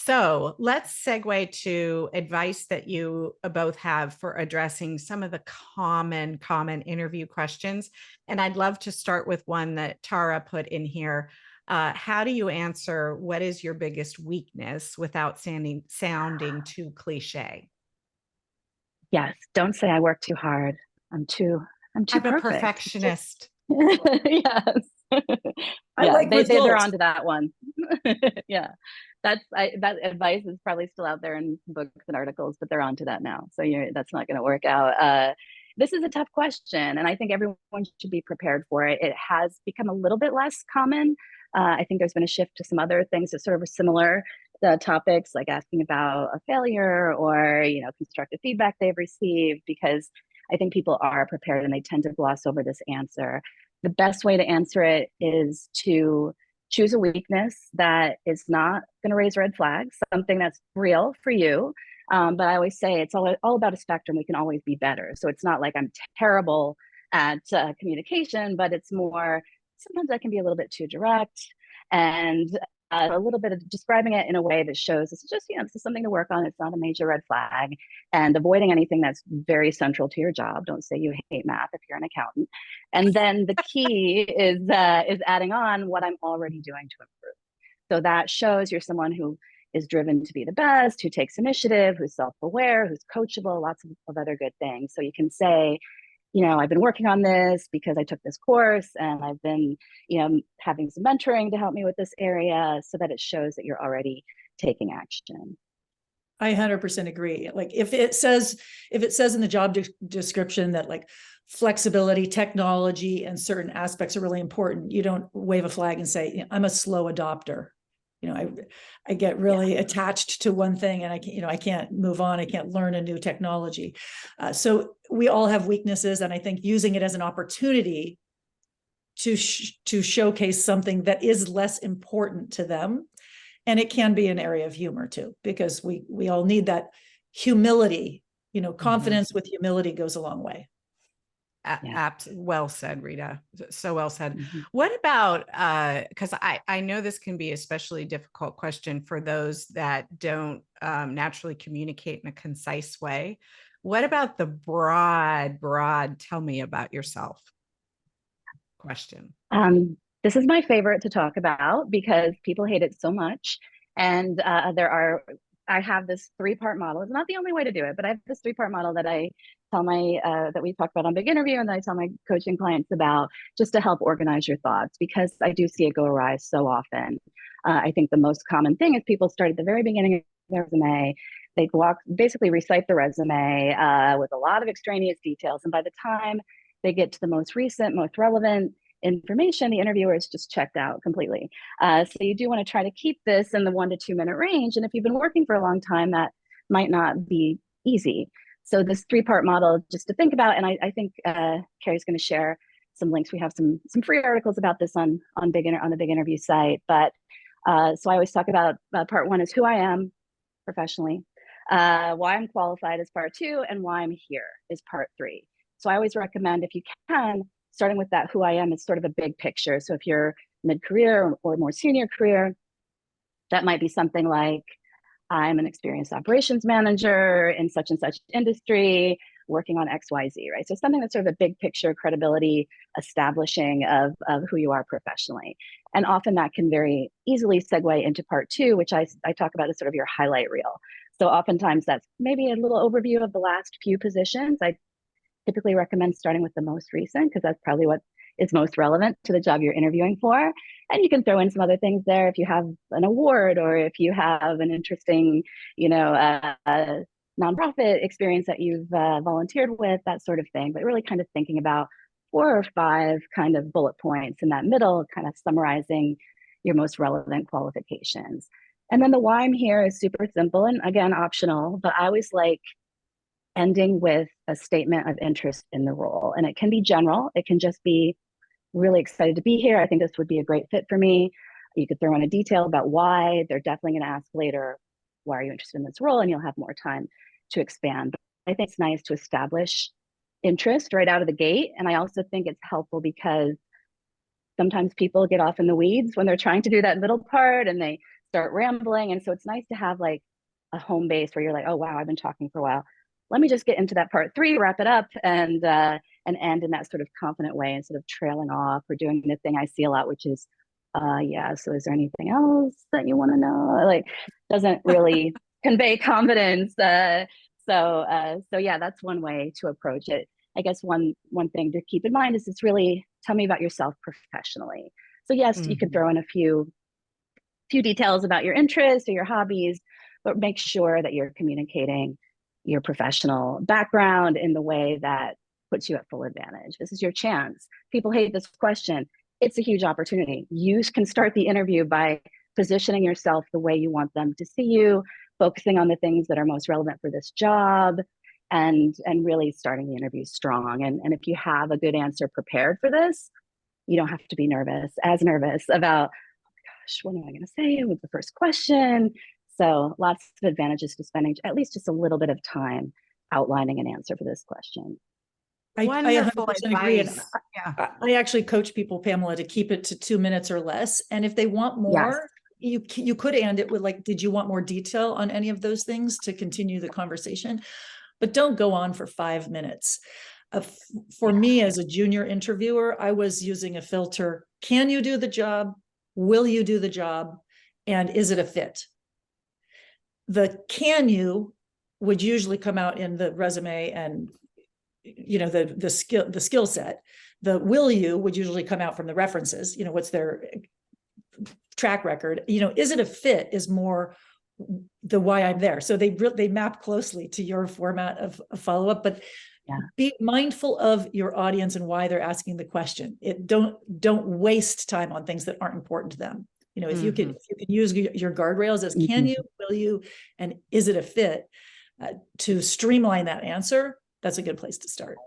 So let's segue to advice that you both have for addressing some of the common interview questions. And I'd love to start with one that Tara put in here. How do you answer what is your biggest weakness without sounding too cliche? Yes, don't say I work too hard. I'm too I'm a perfect. perfectionist. Yes. I Yeah, like they're results. onto that one. Yeah. That advice is probably still out there in books and articles, but they're onto that now. So that's not going to work out. This is a tough question, and I think everyone should be prepared for it. It has become a little bit less common. I think there's been a shift to some other things that sort of are similar topics, like asking about a failure or constructive feedback they've received, because I think people are prepared and they tend to gloss over this answer. The best way to answer it is to choose a weakness that is not going to raise red flags, something that's real for you. But I always say it's all about a spectrum. We can always be better. So it's not like I'm terrible at communication, but it's more sometimes I can be a little bit too direct and a little bit of describing it in a way that shows this is just, this is something to work on. It's not a major red flag, and avoiding anything that's very central to your job. Don't say you hate math if you're an accountant. And then the key is adding on what I'm already doing to improve. So that shows you're someone who is driven to be the best, who takes initiative, who's self-aware, who's coachable, lots of other good things. So you can say, I've been working on this because I took this course and I've been, having some mentoring to help me with this area, so that it shows that you're already taking action. I 100% agree. Like if it says in the job description that like flexibility, technology, and certain aspects are really important, you don't wave a flag and say, I'm a slow adopter. I get really attached to one thing and I can't move on. I can't learn a new technology. So we all have weaknesses. And I think using it as an opportunity to showcase something that is less important to them. And it can be an area of humor too, because we all need that humility, confidence with humility goes a long way. Well said, Rita. So well said. What about, because I know this can be an especially difficult question for those that don't naturally communicate in a concise way. What about the broad, tell me about yourself question? This is my favorite to talk about because people hate it so much. And I have this 3-part model. It's not the only way to do it, but I have this 3-part model that I tell that we talk about on Big Interview, and that I tell my coaching clients about, just to help organize your thoughts, because I do see it go awry so often. I think the most common thing is people start at the very beginning of their resume. They basically recite the resume with a lot of extraneous details. And by the time they get to the most recent, most relevant information, the interviewer is just checked out completely. So you do want to try to keep this in the 1 to 2 minute range. And if you've been working for a long time, that might not be easy. So this 3-part model, just to think about, and I think Carrie's going to share some links. We have some free articles about this on the Big Interview site. But so I always talk about part 1 is who I am professionally, why I'm qualified is part 2, and why I'm here is part 3. So I always recommend, if you can, starting with that who I am is sort of a big picture. So if you're mid-career or more senior career, that might be something like, I'm an experienced operations manager in such and such industry, working on XYZ, right? So something that's sort of a big picture credibility establishing of who you are professionally. And often that can very easily segue into part 2, which I talk about as sort of your highlight reel. So oftentimes that's maybe a little overview of the last few positions. I typically recommend starting with the most recent, because that's probably what is most relevant to the job you're interviewing for. And you can throw in some other things there if you have an award, or if you have an interesting, nonprofit experience that you've volunteered with, that sort of thing. But really kind of thinking about 4 or 5 kind of bullet points in that middle, kind of summarizing your most relevant qualifications. And then the why I'm here is super simple and, again, optional, but I always like ending with a statement of interest in the role. And it can be general. It can just be, really excited to be here. I think this would be a great fit for me. You could throw in a detail about why. They're definitely going to ask later, why are you interested in this role? And you'll have more time to expand. But I think it's nice to establish interest right out of the gate. And I also think it's helpful because sometimes people get off in the weeds when they're trying to do that middle part, and they start rambling. And so it's nice to have like a home base where you're like, oh, wow, I've been talking for a while. Let me just get into that part 3, wrap it up, and end in that sort of confident way instead of trailing off or doing the thing I see a lot, which is, yeah, so is there anything else that you want to know? Like, doesn't really convey confidence. So yeah, that's one way to approach it. I guess one thing to keep in mind is it's really, tell me about yourself professionally. So yes, you could throw in a few details about your interests or your hobbies, but make sure that you're communicating your professional background in the way that puts you at full advantage. This is your chance. People hate this question. It's a huge opportunity. You can start the interview by positioning yourself the way you want them to see you, focusing on the things that are most relevant for this job, and really starting the interview strong. And if you have a good answer prepared for this, you don't have to be as nervous about, gosh, what am I going to say with the first question? So lots of advantages to spending at least just a little bit of time outlining an answer for this question. I 100% agree. And Yeah. I actually coach people, Pamela, to keep it to 2 minutes or less. And if they want more, yes, you could end it with like, did you want more detail on any of those things to continue the conversation? But don't go on for 5 minutes. For me as a junior interviewer, I was using a filter. Can you do the job? Will you do the job? And is it a fit? The can you would usually come out in the resume and, you know, the skill set. The will you would usually come out from the references, you know, what's their track record, you know, is it a fit is more the why I'm there. So they map closely to your format of a follow-up, but be mindful of your audience and why they're asking the question. Don't waste time on things that aren't important to them. You know, if you can use your guardrails as can you, will you, and is it a fit to streamline that answer, that's a good place to start.